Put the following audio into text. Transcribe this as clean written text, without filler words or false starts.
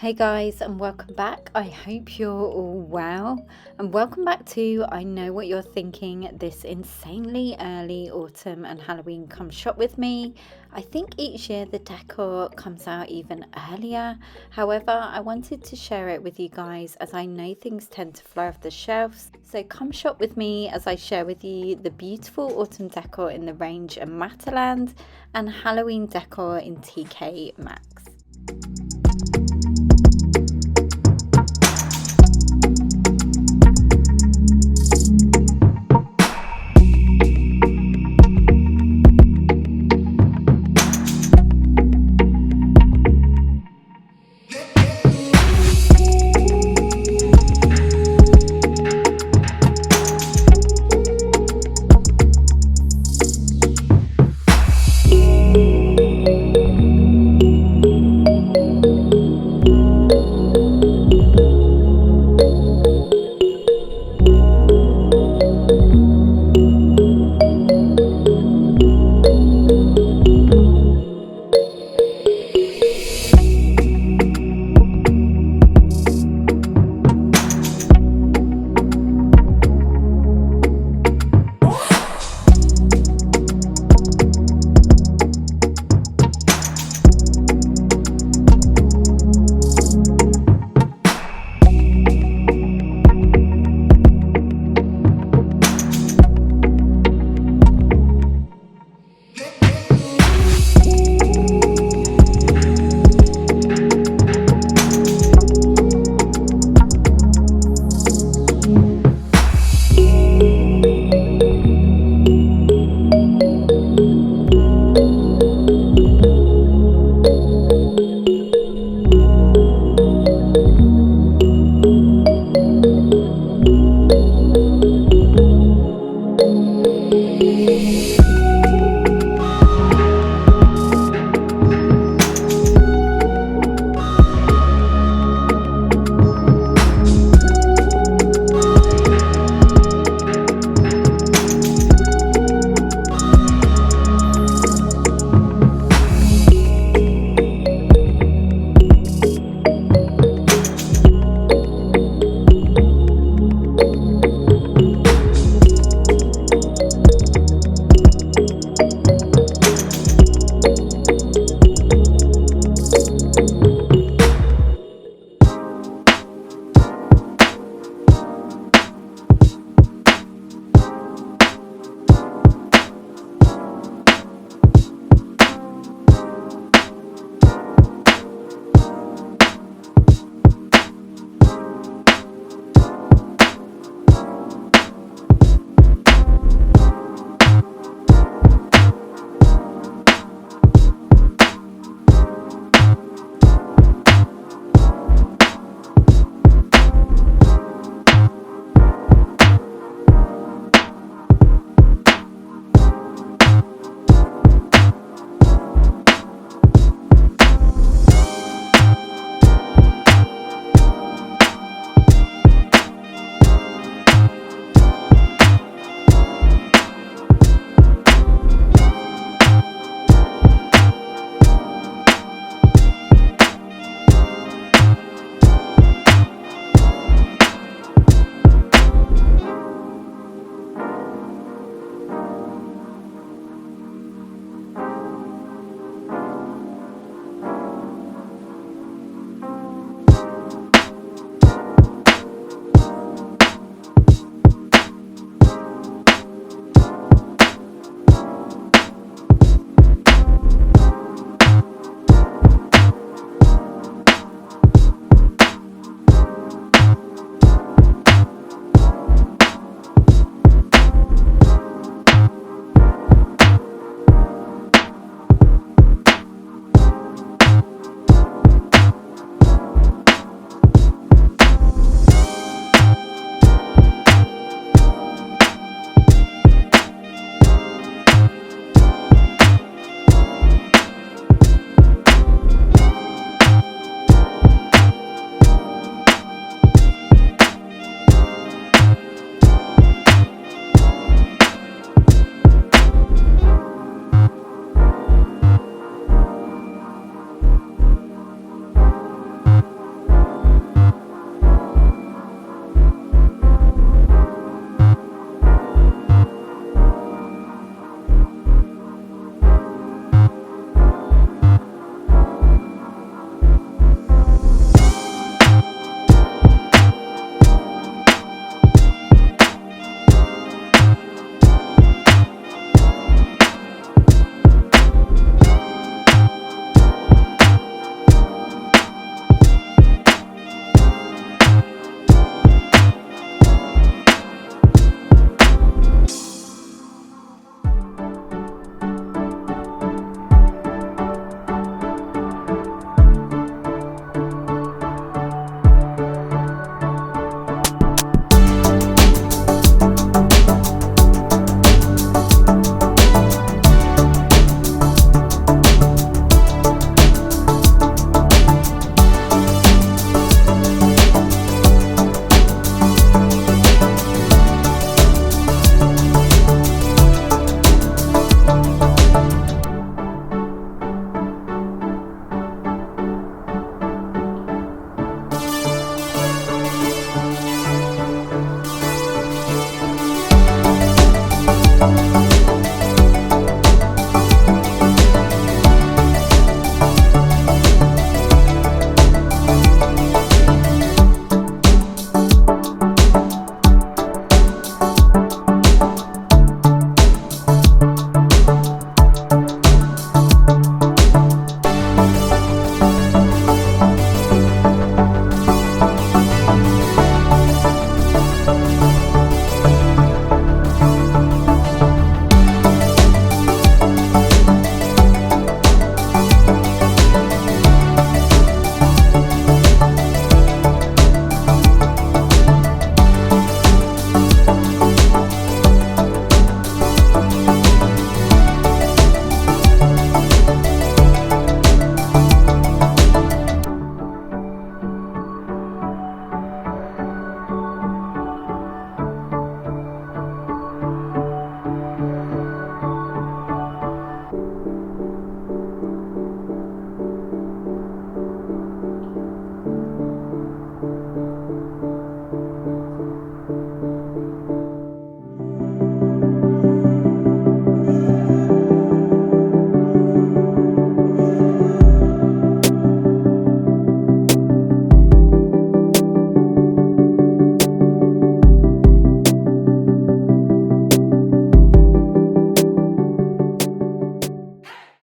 Hey guys, and welcome back. I hope you're all well, and welcome back to I Know What You're Thinking, this insanely early autumn and Halloween come shop with me. I think each year the decor comes out even earlier. However, I wanted to share it with you guys as I know things tend to fly off the shelves. So come shop with me as I share with you the beautiful autumn decor in the range of Matalan and Halloween decor in TK Maxx.